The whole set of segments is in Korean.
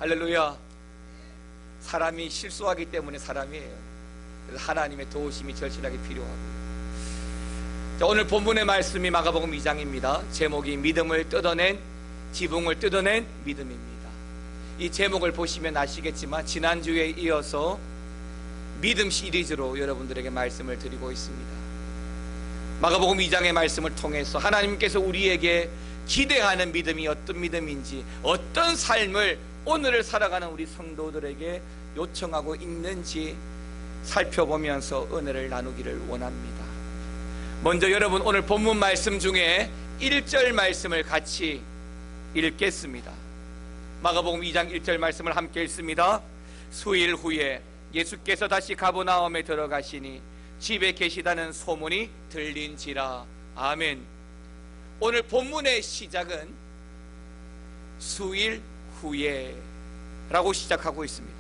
할렐루야. 사람이 실수하기 때문에 사람이에요. 그래서 하나님의 도우심이 절실하게 필요하고. 자, 오늘 본문의 말씀이 마가복음 2장입니다. 제목이 믿음을 뜯어낸, 지붕을 뜯어낸 믿음입니다. 이 제목을 보시면 아시겠지만 지난주에 이어서 믿음 시리즈로 여러분들에게 말씀을 드리고 있습니다. 마가복음 2장의 말씀을 통해서 하나님께서 우리에게 기대하는 믿음이 어떤 믿음인지, 어떤 삶을 오늘을 살아가는 우리 성도들에게 요청하고 있는지 살펴보면서 은혜를 나누기를 원합니다. 먼저 여러분, 오늘 본문 말씀 중에 1절 말씀을 같이 읽겠습니다. 마가복음 2장 1절 말씀을 함께 읽습니다. 수일 후에 예수께서 다시 가버나움에 들어가시니 집에 계시다는 소문이 들린지라. 아멘. 오늘 본문의 시작은 수일 후에 라고 시작하고 있습니다.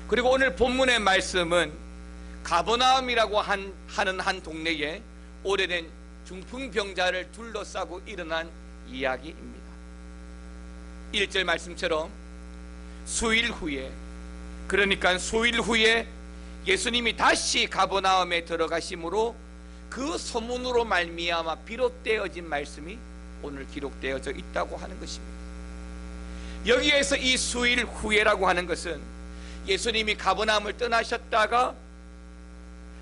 그리고 오늘 본문의 말씀은 가버나움이라고 하는 한 동네에 오래된 중풍병자를 둘러싸고 일어난 이야기입니다. 1절 말씀처럼 수일 후에, 그러니까 수일 후에 예수님이 다시 가버나움에 들어가심으로 그 소문으로 말미암아 비롯되어진 말씀이 오늘 기록되어져 있다고 하는 것입니다. 여기에서 이 수일 후에라고 하는 것은 예수님이 가버나움을 떠나셨다가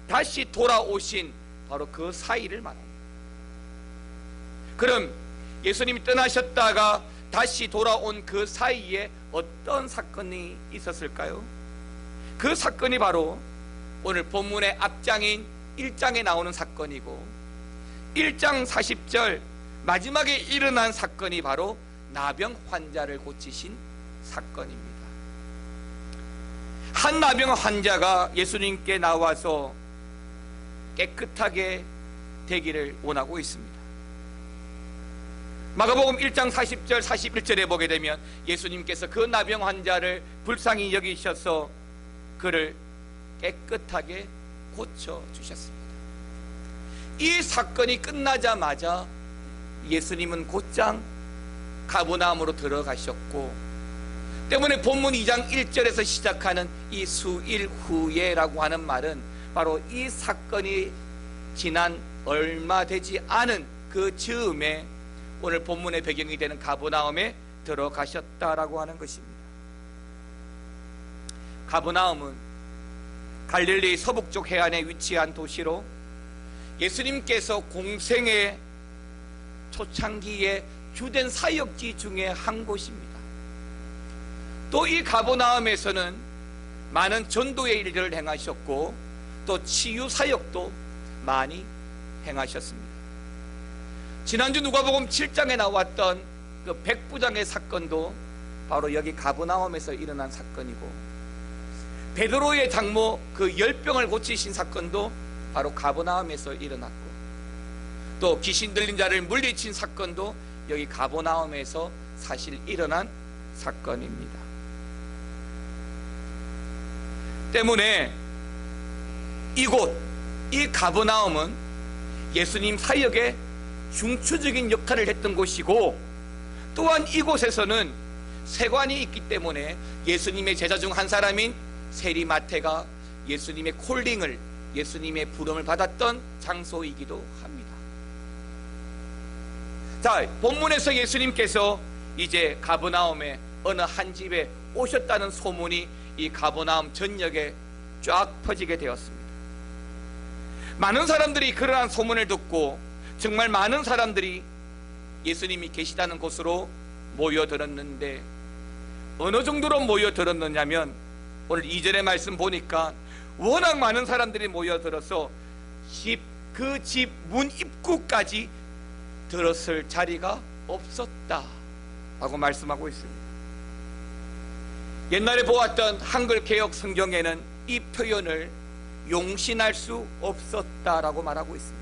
다시 돌아오신 바로 그 사이를 말합니다. 그럼 예수님이 떠나셨다가 다시 돌아온 그 사이에 어떤 사건이 있었을까요? 그 사건이 바로 오늘 본문의 앞장인 1장에 나오는 사건이고, 1장 40절 마지막에 일어난 사건이 바로 나병 환자를 고치신 사건입니다. 한 나병 환자가 예수님께 나와서 깨끗하게 되기를 원하고 있습니다. 마가복음 1장 40절 41절에 보게 되면 예수님께서 그 나병 환자를 불쌍히 여기셔서 그를 깨끗하게 고쳐주셨습니다. 이 사건이 끝나자마자 예수님은 곧장 가버나움으로 들어가셨고, 때문에 본문 2장 1절에서 시작하는 이 수일 후에라고 하는 말은 바로 이 사건이 지난 얼마 되지 않은 그 즈음에 오늘 본문의 배경이 되는 가버나움에 들어가셨다라고 하는 것입니다. 가버나움은 갈릴리 서북쪽 해안에 위치한 도시로 예수님께서 공생의 초창기에 주된 사역지 중에 한 곳입니다. 또 이 가버나움에서는 많은 전도의 일들을 행하셨고 또 치유 사역도 많이 행하셨습니다. 지난주 누가복음 7장에 나왔던 그 백부장의 사건도 바로 여기 가버나움에서 일어난 사건이고, 베드로의 장모 그 열병을 고치신 사건도 바로 가버나움에서 일어났고, 또 귀신 들린 자를 물리친 사건도 여기 가버나움에서 사실 일어난 사건입니다. 때문에 이곳, 이 가버나움은 예수님 사역의 중추적인 역할을 했던 곳이고, 또한 이곳에서는 세관이 있기 때문에 예수님의 제자 중 한 사람인 세리마태가 예수님의 콜링을, 예수님의 부름을 받았던 장소이기도 합니다. 자, 본문에서 예수님께서 이제 가버나움에 어느 한 집에 오셨다는 소문이 이 가버나움 전역에 쫙 퍼지게 되었습니다. 많은 사람들이 그러한 소문을 듣고 정말 많은 사람들이 예수님이 계시다는 곳으로 모여들었는데, 어느 정도로 모여들었느냐면 오늘 2절의 말씀 보니까 워낙 많은 사람들이 모여들어서 그 집 문 입구까지 들었을 자리가 없었다 라고 말씀하고 있습니다. 옛날에 보았던 한글 개역 성경에는 이 표현을 용신할 수 없었다라고 말하고 있습니다.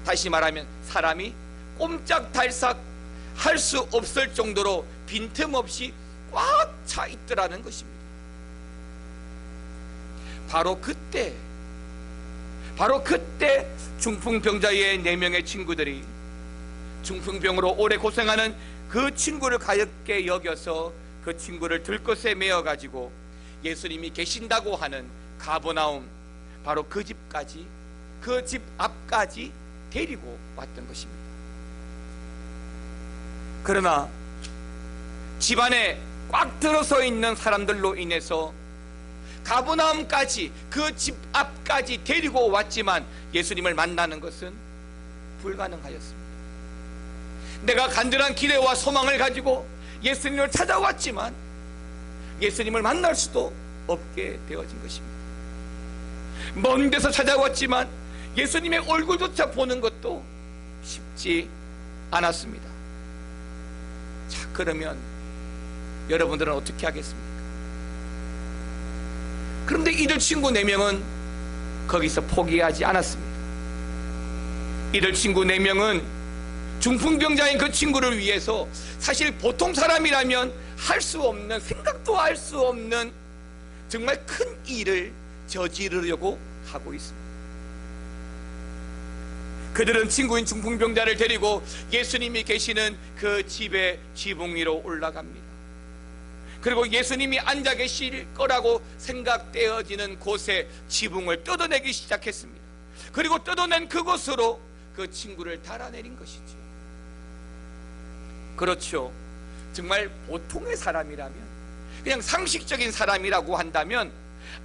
다시 말하면 사람이 꼼짝달싹 할 수 없을 정도로 빈틈없이 꽉 차 있더라는 것입니다. 바로 그때 중풍병자의 4명의 친구들이 중풍병으로 오래 고생하는 그 친구를 가볍게 여겨서 그 친구를 들것에 메어 가지고 예수님이 계신다고 하는 가버나움, 바로 그 집까지, 그 집 앞까지 데리고 왔던 것입니다. 그러나 집안에 꽉 들어서 있는 사람들로 인해서 가버나움까지, 그 집 앞까지 데리고 왔지만 예수님을 만나는 것은 불가능하였습니다. 내가 간절한 기대와 소망을 가지고 예수님을 찾아왔지만 예수님을 만날 수도 없게 되어진 것입니다. 먼 데서 찾아왔지만 예수님의 얼굴조차 보는 것도 쉽지 않았습니다. 자, 그러면 여러분들은 어떻게 하겠습니까? 그런데 이들 친구 4명은 거기서 포기하지 않았습니다. 이들 친구 4명은 중풍병자인 그 친구를 위해서 사실 보통 사람이라면 할 수 없는, 생각도 할 수 없는 정말 큰 일을 저지르려고 하고 있습니다. 그들은 친구인 중풍병자를 데리고 예수님이 계시는 그 집의 지붕 위로 올라갑니다. 그리고 예수님이 앉아 계실 거라고 생각되어지는 곳에 지붕을 뜯어내기 시작했습니다. 그리고 뜯어낸 그곳으로 그 친구를 달아내린 것이죠. 그렇죠. 정말 보통의 사람이라면, 그냥 상식적인 사람이라고 한다면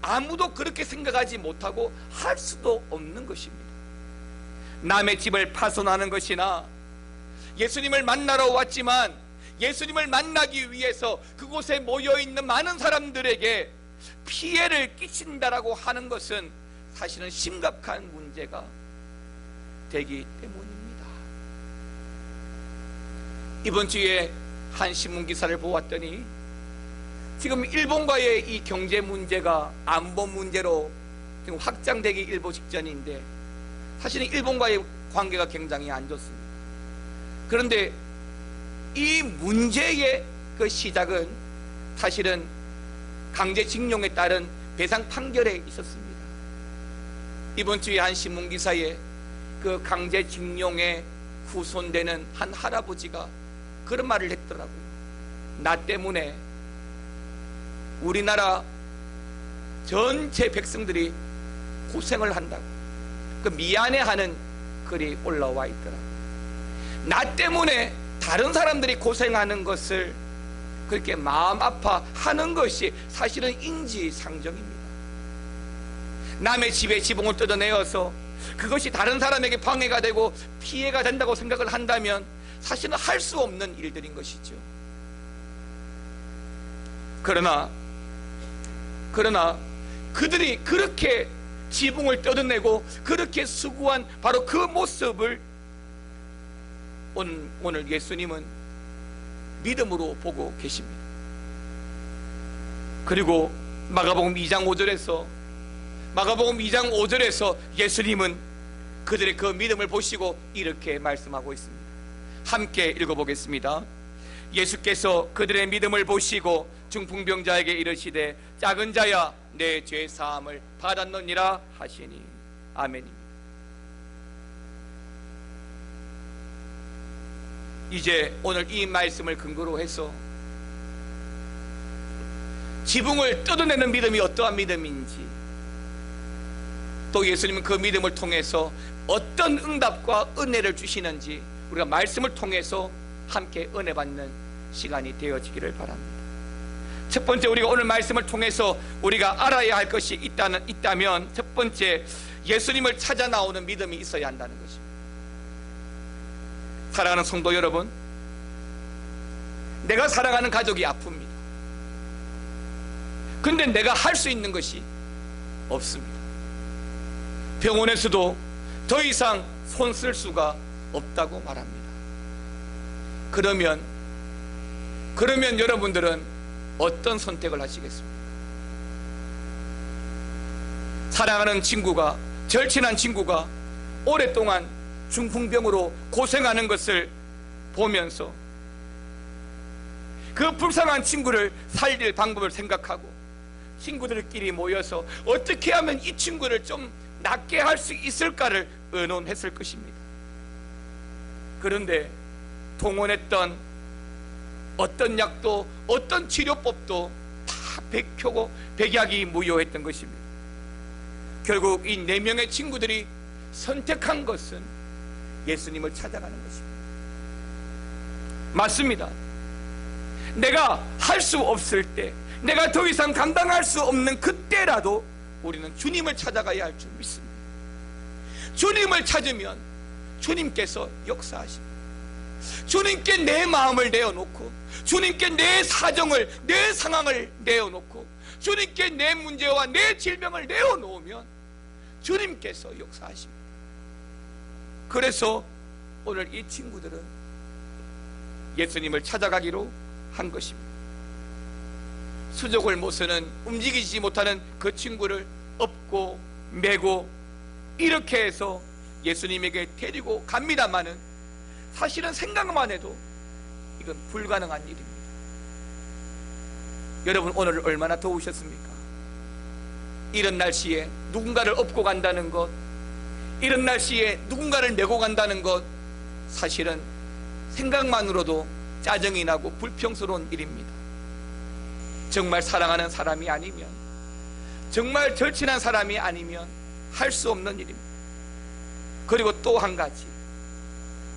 아무도 그렇게 생각하지 못하고 할 수도 없는 것입니다. 남의 집을 파손하는 것이나, 예수님을 만나러 왔지만 예수님을 만나기 위해서 그곳에 모여있는 많은 사람들에게 피해를 끼친다라고 하는 것은 사실은 심각한 문제가 되기 때문입니다. 이번 주에 한 신문 기사를 보았더니 지금 일본과의 이 경제 문제가 안보 문제로 지금 확장되기 일보 직전인데, 사실은 일본과의 관계가 굉장히 안 좋습니다. 그런데 이 문제의 그 시작은 사실은 강제징용에 따른 배상 판결에 있었습니다. 이번 주에 한 신문 기사에 그 강제징용에 후손되는 한 할아버지가 그런 말을 했더라고요. 나 때문에 우리나라 전체 백성들이 고생을 한다고, 그 미안해하는 글이 올라와 있더라고요. 나 때문에 다른 사람들이 고생하는 것을 그렇게 마음 아파하는 것이 사실은 인지상정입니다. 남의 집에 지붕을 뜯어내어서 그것이 다른 사람에게 방해가 되고 피해가 된다고 생각을 한다면 사실은 할 수 없는 일들인 것이죠. 그러나 그들이 그렇게 지붕을 뜯어내고 그렇게 수고한 바로 그 모습을 오늘 예수님은 믿음으로 보고 계십니다. 그리고 마가복음 2장 5절에서 예수님은 그들의 그 믿음을 보시고 이렇게 말씀하고 있습니다. 함께 읽어보겠습니다. 예수께서 그들의 믿음을 보시고 중풍병자에게 이르시되 작은 자야 내 죄 사함을 받았느니라 하시니. 아멘입니다. 이제 오늘 이 말씀을 근거로 해서 지붕을 뜯어내는 믿음이 어떠한 믿음인지, 또 예수님은 그 믿음을 통해서 어떤 응답과 은혜를 주시는지 우리가 말씀을 통해서 함께 은혜 받는 시간이 되어지기를 바랍니다. 첫 번째, 우리가 오늘 말씀을 통해서 우리가 알아야 할 것이 있다면 첫 번째, 예수님을 찾아 나오는 믿음이 있어야 한다는 것입니다. 사랑하는 성도 여러분, 내가 사랑하는 가족이 아픕니다. 근데 내가 할 수 있는 것이 없습니다. 병원에서도 더 이상 손 쓸 수가 없다고 말합니다. 그러면 여러분들은 어떤 선택을 하시겠습니까? 사랑하는 친구가, 절친한 친구가 오랫동안 중풍병으로 고생하는 것을 보면서 그 불쌍한 친구를 살릴 방법을 생각하고 친구들끼리 모여서 어떻게 하면 이 친구를 좀 낫게 할 수 있을까를 의논했을 것입니다. 그런데 동원했던 어떤 약도 어떤 치료법도 다 백효고 백약이 무효했던 것입니다. 결국 이 4명의 친구들이 선택한 것은 예수님을 찾아가는 것입니다. 맞습니다. 내가 할 수 없을 때, 내가 더 이상 감당할 수 없는 그때라도 우리는 주님을 찾아가야 할 줄 믿습니다. 주님을 찾으면 주님께서 역사하십니다. 주님께 내 마음을 내어놓고, 주님께 내 사정을, 내 상황을 내어놓고, 주님께 내 문제와 내 질병을 내어놓으면 주님께서 역사하십니다. 그래서 오늘 이 친구들은 예수님을 찾아가기로 한 것입니다. 수족을 모서는 움직이지 못하는 그 친구를 업고 메고 이렇게 해서 예수님에게 데리고 갑니다마는 사실은 생각만 해도 이건 불가능한 일입니다. 여러분, 오늘 얼마나 더우셨습니까? 이런 날씨에 누군가를 업고 간다는 것, 이런 날씨에 누군가를 메고 간다는 것, 사실은 생각만으로도 짜증이 나고 불평스러운 일입니다. 정말 사랑하는 사람이 아니면, 정말 절친한 사람이 아니면 할 수 없는 일입니다. 그리고 또 한 가지,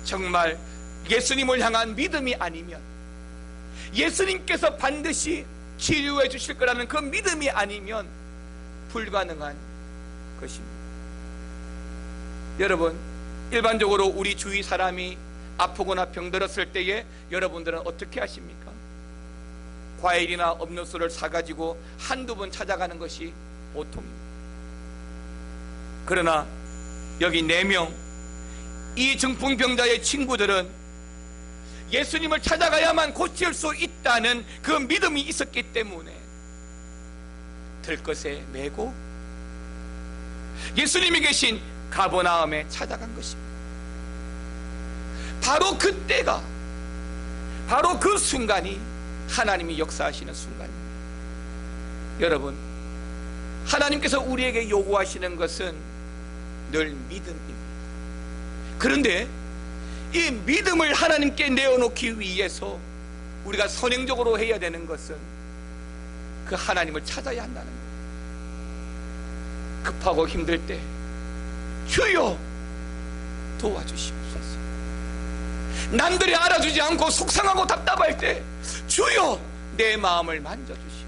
정말 예수님을 향한 믿음이 아니면, 예수님께서 반드시 치료해 주실 거라는 그 믿음이 아니면 불가능한 것입니다. 여러분, 일반적으로 우리 주위 사람이 아프거나 병들었을 때에 여러분들은 어떻게 하십니까? 과일이나 음료수를 사가지고 한두 번 찾아가는 것이 보통입니다. 그러나 여기 4명, 이 중풍병자의 친구들은 예수님을 찾아가야만 고칠 수 있다는 그 믿음이 있었기 때문에 들것에 메고 예수님이 계신 가버나움에 찾아간 것입니다. 바로 그때가, 바로 그 순간이 하나님이 역사하시는 순간입니다. 여러분, 하나님께서 우리에게 요구하시는 것은 늘 믿음입니다. 그런데 이 믿음을 하나님께 내어놓기 위해서 우리가 선행적으로 해야 되는 것은 그 하나님을 찾아야 한다는 거예요. 급하고 힘들 때 주여 도와주시옵소서. 남들이 알아주지 않고 속상하고 답답할 때 주여 내 마음을 만져주시옵소서.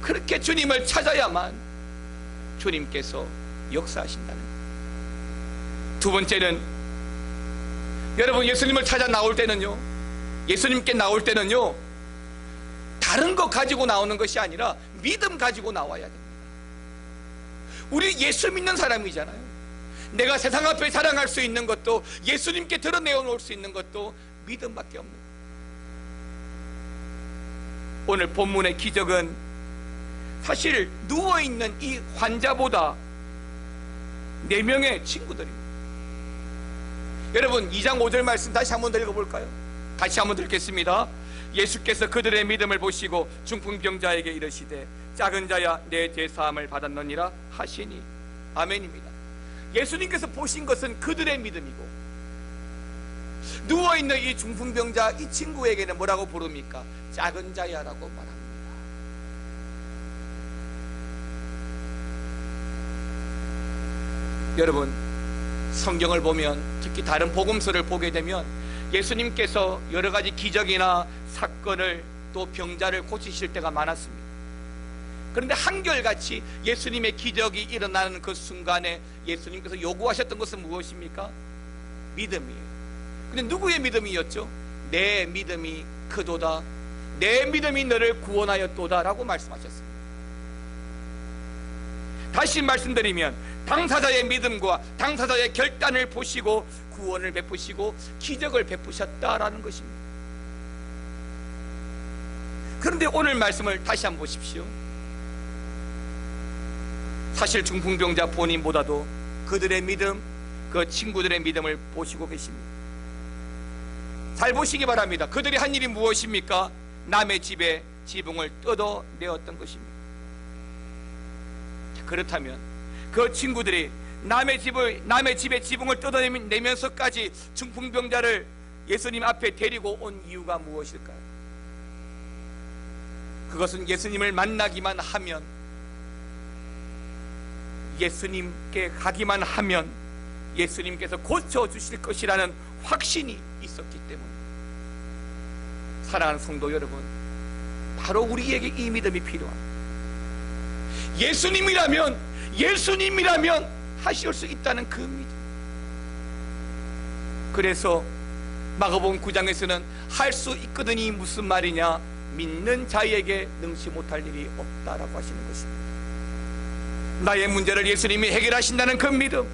그렇게 주님을 찾아야만 주님께서 역사하신다는 거예요. 두 번째는, 여러분, 예수님을 찾아 나올 때는요, 예수님께 나올 때는요, 다른 거 가지고 나오는 것이 아니라 믿음 가지고 나와야 됩니다. 우리 예수 믿는 사람이잖아요. 내가 세상 앞에 자랑할 수 있는 것도, 예수님께 드러내어 놓을 수 있는 것도 믿음밖에 없는 거예요. 오늘 본문의 기적은 사실 누워있는 이 환자보다 4명의 친구들입니다. 여러분, 2장 5절 말씀 다시 한번 더 읽어볼까요? 다시 한번 읽겠습니다. 예수께서 그들의 믿음을 보시고 중풍병자에게 이르시되 작은 자야 내 죄사함을 받았느니라 하시니. 아멘입니다. 예수님께서 보신 것은 그들의 믿음이고, 누워있는 이 중풍병자 이 친구에게는 뭐라고 부릅니까? 작은 자야라고 말합니다. 여러분, 성경을 보면, 특히 다른 복음서를 보게 되면 예수님께서 여러 가지 기적이나 사건을, 또 병자를 고치실 때가 많았습니다. 그런데 한결같이 예수님의 기적이 일어나는 그 순간에 예수님께서 요구하셨던 것은 무엇입니까? 믿음이에요. 근데 누구의 믿음이었죠? 내 믿음이 크도다, 내 믿음이 너를 구원하였도다 라고 말씀하셨습니다. 다시 말씀드리면, 당사자의 믿음과 당사자의 결단을 보시고 구원을 베푸시고 기적을 베푸셨다라는 것입니다. 그런데 오늘 말씀을 다시 한번 보십시오. 사실 중풍병자 본인보다도 그들의 믿음, 그 친구들의 믿음을 보시고 계십니다. 잘 보시기 바랍니다. 그들이 한 일이 무엇입니까? 남의 집에 지붕을 뜯어내었던 것입니다. 그렇다면 그 친구들이 남의 집에 지붕을 뜯어내면서까지 중풍병자를 예수님 앞에 데리고 온 이유가 무엇일까요? 그것은 예수님을 만나기만 하면, 예수님께 가기만 하면 예수님께서 고쳐주실 것이라는 확신이 있었기 때문에. 사랑하는 성도 여러분, 바로 우리에게 이 믿음이 필요합니다. 예수님이라면 하실 수 있다는 그 믿음. 그래서 마가복음 9장에서는 할 수 있거든이 무슨 말이냐, 믿는 자에게 능치 못할 일이 없다라고 하시는 것입니다. 나의 문제를 예수님이 해결하신다는 그 믿음,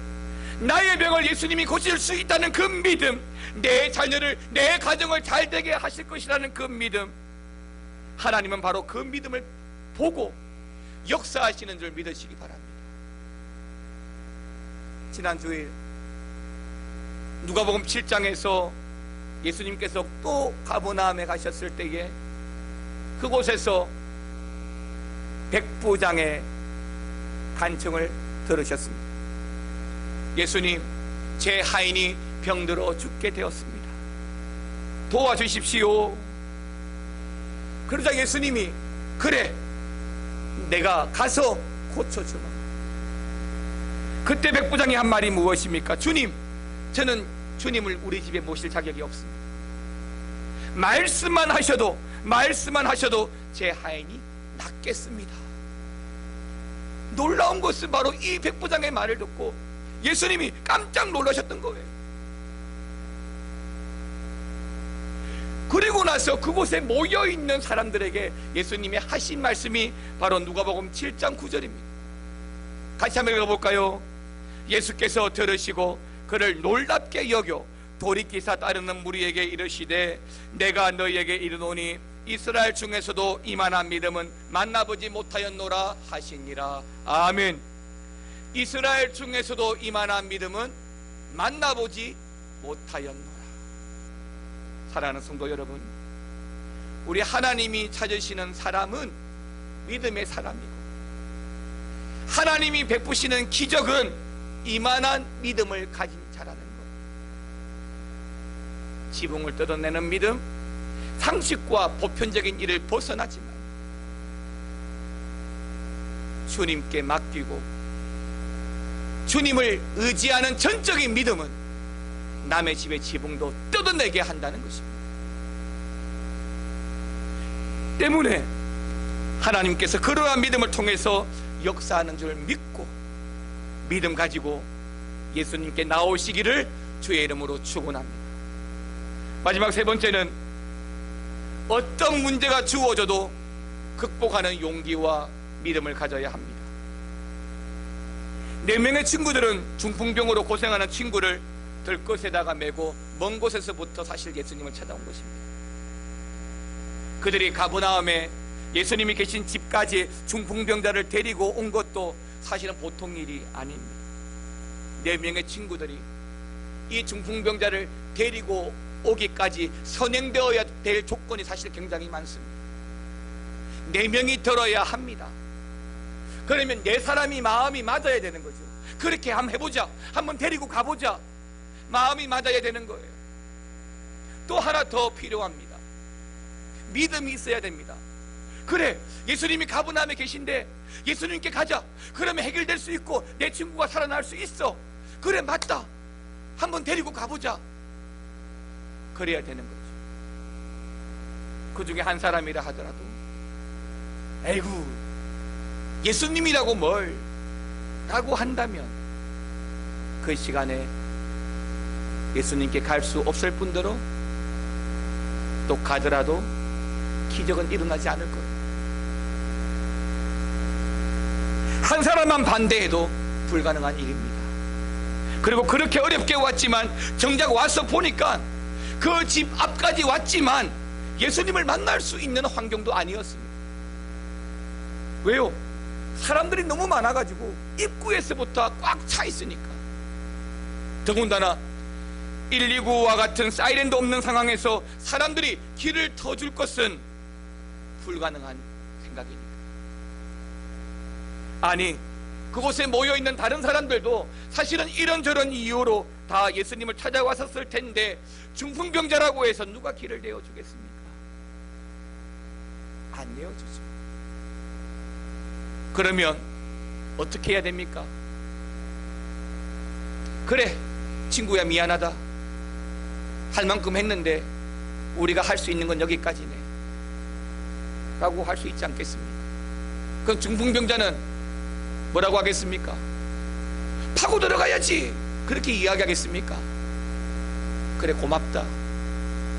나의 병을 예수님이 고칠 수 있다는 그 믿음, 내 자녀를, 내 가정을 잘 되게 하실 것이라는 그 믿음, 하나님은 바로 그 믿음을 보고 역사하시는 줄 믿으시기 바랍니다. 지난 주일 누가복음 7장에서 예수님께서 또 가버나움에 가셨을 때에 그곳에서 백부장의 간청을 들으셨습니다. 예수님, 제 하인이 병들어 죽게 되었습니다. 도와주십시오. 그러자 예수님이, 그래, 내가 가서 고쳐주마. 그때 백부장이 한 말이 무엇입니까? 주님, 저는 주님을 우리 집에 모실 자격이 없습니다. 말씀만 하셔도 제 하인이 낫겠습니다. 놀라운 것은 바로 이 백부장의 말을 듣고 예수님이 깜짝 놀라셨던 거예요. 그리고 나서 그곳에 모여있는 사람들에게 예수님이 하신 말씀이 바로 누가복음 7장 9절입니다. 같이 한번 읽어볼까요? 예수께서 들으시고 그를 놀랍게 여겨 돌이키사 따르는 무리에게 이르시되, 내가 너희에게 이르노니 이스라엘 중에서도 이만한 믿음은 만나보지 못하였노라 하시니라. 아멘. 이스라엘 중에서도 이만한 믿음은 만나보지 못하였노라. 사랑하는 성도 여러분, 우리 하나님이 찾으시는 사람은 믿음의 사람이고, 하나님이 베푸시는 기적은 이만한 믿음을 가진 자라는 것. 지붕을 뜯어내는 믿음, 상식과 보편적인 일을 벗어나지만 주님께 맡기고 주님을 의지하는 전적인 믿음은 남의 집의 지붕도 뜯어내게 한다는 것입니다. 때문에 하나님께서 그러한 믿음을 통해서 역사하는 줄 믿고 믿음 가지고 예수님께 나오시기를 주의 이름으로 축원합니다. 마지막 세 번째는 어떤 문제가 주어져도 극복하는 용기와 믿음을 가져야 합니다. 4명의 친구들은 중풍병으로 고생하는 친구를 들것에다가 메고 먼 곳에서부터 사실 예수님을 찾아온 것입니다. 그들이 가버나움에 예수님이 계신 집까지 중풍병자를 데리고 온 것도 사실은 보통 일이 아닙니다. 4명의 친구들이 이 중풍병자를 데리고 오기까지 선행되어야 될 조건이 사실 굉장히 많습니다. 4명이 들어야 합니다. 그러면 4사람이 마음이 맞아야 되는 거죠. 그렇게 한번 해보자, 한번 데리고 가보자, 마음이 맞아야 되는 거예요. 또 하나 더 필요합니다. 믿음이 있어야 됩니다. 그래, 예수님이 가버나움에 계신데 예수님께 가자, 그러면 해결될 수 있고 내 친구가 살아날 수 있어. 그래, 맞다, 한번 데리고 가보자. 그래야 되는 거죠. 그 중에 한 사람이라 하더라도 에이구, 예수님이라고 뭘 라고 한다면 그 시간에 예수님께 갈 수 없을 뿐더러 또 가더라도 기적은 일어나지 않을 거예요. 한 사람만 반대해도 불가능한 일입니다. 그리고 그렇게 어렵게 왔지만 정작 와서 보니까 그 집 앞까지 왔지만 예수님을 만날 수 있는 환경도 아니었습니다. 왜요? 사람들이 너무 많아가지고 입구에서부터 꽉 차 있으니까. 더군다나 119와 같은 사이렌도 없는 상황에서 사람들이 길을 터줄 것은 불가능한 생각이니까. 아니, 그곳에 모여있는 다른 사람들도 사실은 이런저런 이유로 다 예수님을 찾아왔었을 텐데 중풍병자라고 해서 누가 길을 내어주겠습니까? 안 내어주죠. 그러면 어떻게 해야 됩니까? 그래, 친구야, 미안하다. 할 만큼 했는데 우리가 할 수 있는 건 여기까지네 라고 할 수 있지 않겠습니까? 그럼 중풍병자는 뭐라고 하겠습니까? 파고 들어가야지, 그렇게 이야기하겠습니까? 그래, 고맙다.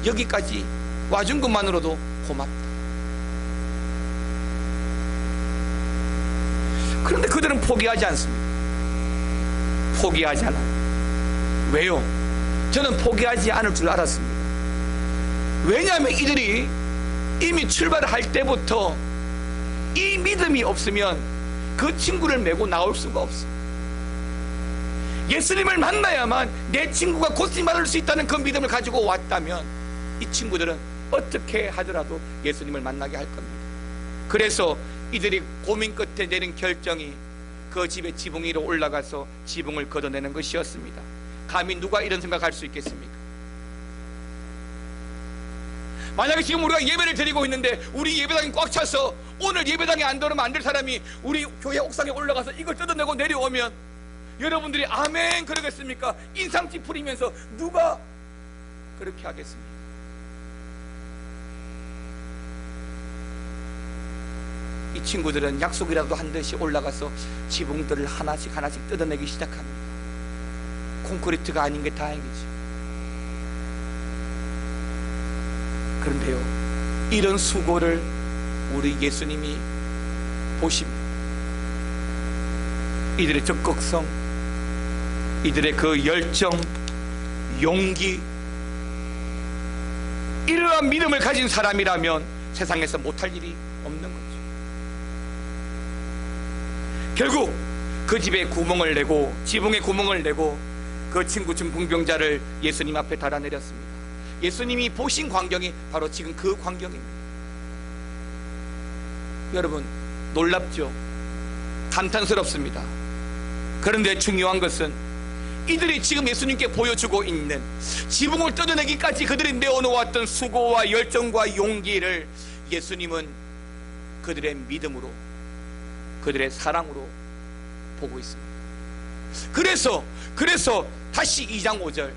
여기까지 와준 것만으로도 고맙다. 그런데 그들은 포기하지 않습니다. 포기하지 않아요. 왜요? 저는 포기하지 않을 줄 알았습니다. 왜냐하면 이들이 이미 출발할 때부터 이 믿음이 없으면 그 친구를 메고 나올 수가 없어. 예수님을 만나야만 내 친구가 고침받을 수 있다는 그 믿음을 가지고 왔다면 이 친구들은 어떻게 하더라도 예수님을 만나게 할 겁니다. 그래서 이들이 고민 끝에 내린 결정이 그 집의 지붕 위로 올라가서 지붕을 걷어내는 것이었습니다. 감히 누가 이런 생각할 수 있겠습니까? 만약에 지금 우리가 예배를 드리고 있는데 우리 예배당이 꽉 차서 오늘 예배당에 안 들어오면 안 될 사람이 우리 교회 옥상에 올라가서 이걸 뜯어내고 내려오면 여러분들이 아멘 그러겠습니까? 인상 찌푸리면서 누가 그렇게 하겠습니까? 이 친구들은 약속이라도 한 듯이 올라가서 지붕들을 하나씩 하나씩 뜯어내기 시작합니다. 콘크리트가 아닌 게 다행이죠. 그런데요, 이런 수고를 우리 예수님이 보십니다. 이들의 적극성, 이들의 그 열정, 용기, 이러한 믿음을 가진 사람이라면 세상에서 못할 일이 없는 거죠. 결국 그 집에 구멍을 내고, 지붕에 구멍을 내고 그 친구 중풍병자를 예수님 앞에 달아내렸습니다. 예수님이 보신 광경이 바로 지금 그 광경입니다. 여러분, 놀랍죠? 감탄스럽습니다. 그런데 중요한 것은 이들이 지금 예수님께 보여주고 있는 지붕을 뜯어내기까지 그들이 내어놓았던 수고와 열정과 용기를 예수님은 그들의 믿음으로, 그들의 사랑으로 보고 있습니다. 그래서 다시 2장 5절,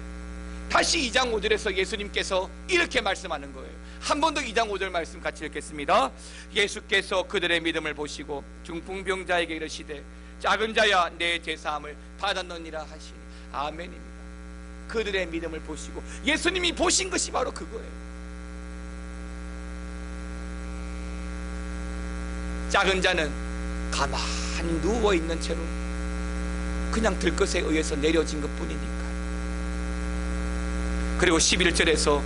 다시 2장 5절에서 예수님께서 이렇게 말씀하는 거예요. 한 번 더 2장 5절 말씀 같이 읽겠습니다. 예수께서 그들의 믿음을 보시고 중풍병자에게 이르시되 작은 자야, 내 죄사함을 받았느니라 하시니. 아멘입니다. 그들의 믿음을 보시고, 예수님이 보신 것이 바로 그거예요. 작은 자는 가만히 누워있는 채로 그냥 들것에 의해서 내려진 것 뿐이니까. 그리고 11절에서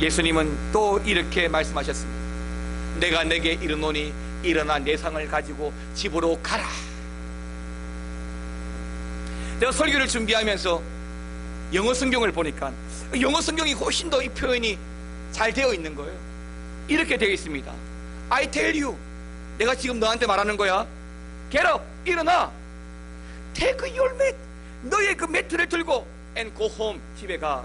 예수님은 또 이렇게 말씀하셨습니다. 내가 내게 이르노니 일어나 내 상을 가지고 집으로 가라. 내가 설교를 준비하면서 영어 성경을 보니까 영어 성경이 훨씬 더 이 표현이 잘 되어 있는 거예요. 이렇게 되어 있습니다. I tell you, 내가 지금 너한테 말하는 거야. Get up, 일어나. Take your mat, 너의 그 매트를 들고 and go home, 집에 가.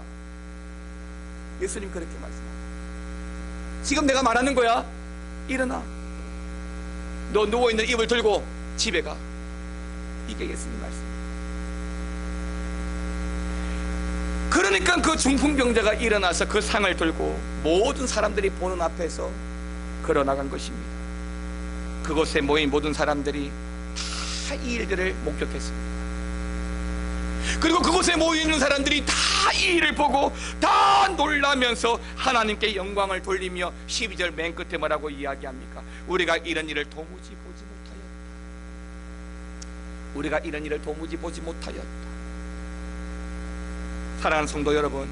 예수님 그렇게 말씀합니다. 지금 내가 말하는 거야. 일어나. 너 누워있는 이불 들고 집에 가. 이게 예수님 말씀. 그러니까 그 중풍병자가 일어나서 그 상을 들고 모든 사람들이 보는 앞에서 걸어나간 것입니다. 그곳에 모인 모든 사람들이 다 이 일들을 목격했습니다. 그리고 그곳에 모이는 사람들이 다 이 일을 보고 다 놀라면서 하나님께 영광을 돌리며 12절 맨 끝에 뭐라고 이야기합니까? 우리가 이런 일을 도무지 보지 못하였다. 우리가 이런 일을 도무지 보지 못하였다. 사랑하는 성도 여러분,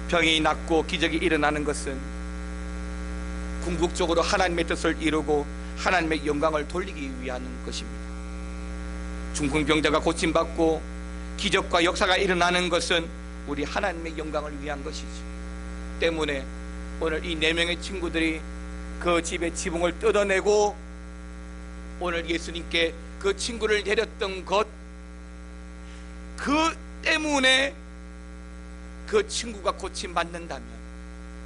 병이 낫고 기적이 일어나는 것은 궁극적으로 하나님의 뜻을 이루고 하나님의 영광을 돌리기 위한 것입니다. 중풍병자가 고침받고 기적과 역사가 일어나는 것은 우리 하나님의 영광을 위한 것이죠. 때문에 오늘 이 4명의 친구들이 그 집의 지붕을 뜯어내고 오늘 예수님께 그 친구를 내렸던 것, 그 때문에 그 친구가 고침받는다면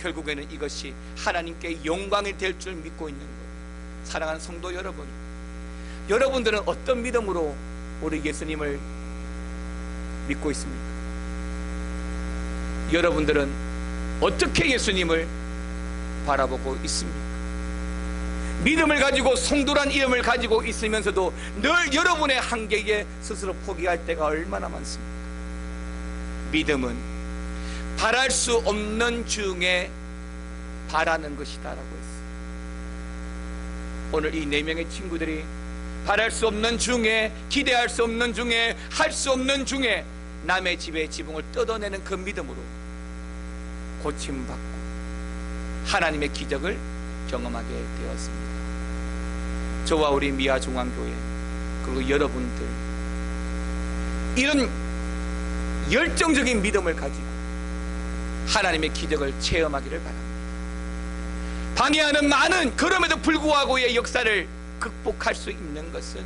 결국에는 이것이 하나님께 영광이 될 줄 믿고 있는 거예요. 사랑하는 성도 여러분, 여러분들은 어떤 믿음으로 우리 예수님을 믿고 있습니까? 여러분들은 어떻게 예수님을 바라보고 있습니까? 믿음을 가지고 성도란 이름을 가지고 있으면서도 늘 여러분의 한계에 스스로 포기할 때가 얼마나 많습니까? 믿음은 바랄 수 없는 중에 바라는 것이다라고 했어요. 오늘 이 4명의 친구들이 바랄 수 없는 중에, 기대할 수 없는 중에, 할 수 없는 중에 남의 집에 지붕을 뜯어내는 그 믿음으로 고침받고 하나님의 기적을 경험하게 되었습니다. 저와 우리 미아중앙교회 그리고 여러분들, 이런 열정적인 믿음을 가지고 하나님의 기적을 체험하기를 바랍니다. 방해하는 많은, 그럼에도 불구하고의 역사를 극복할 수 있는 것은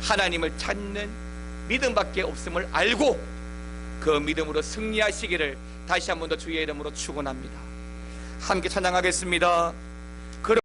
하나님을 찾는 믿음밖에 없음을 알고 그 믿음으로 승리하시기를 다시 한 번 더 주의 이름으로 축원합니다. 함께 찬양하겠습니다.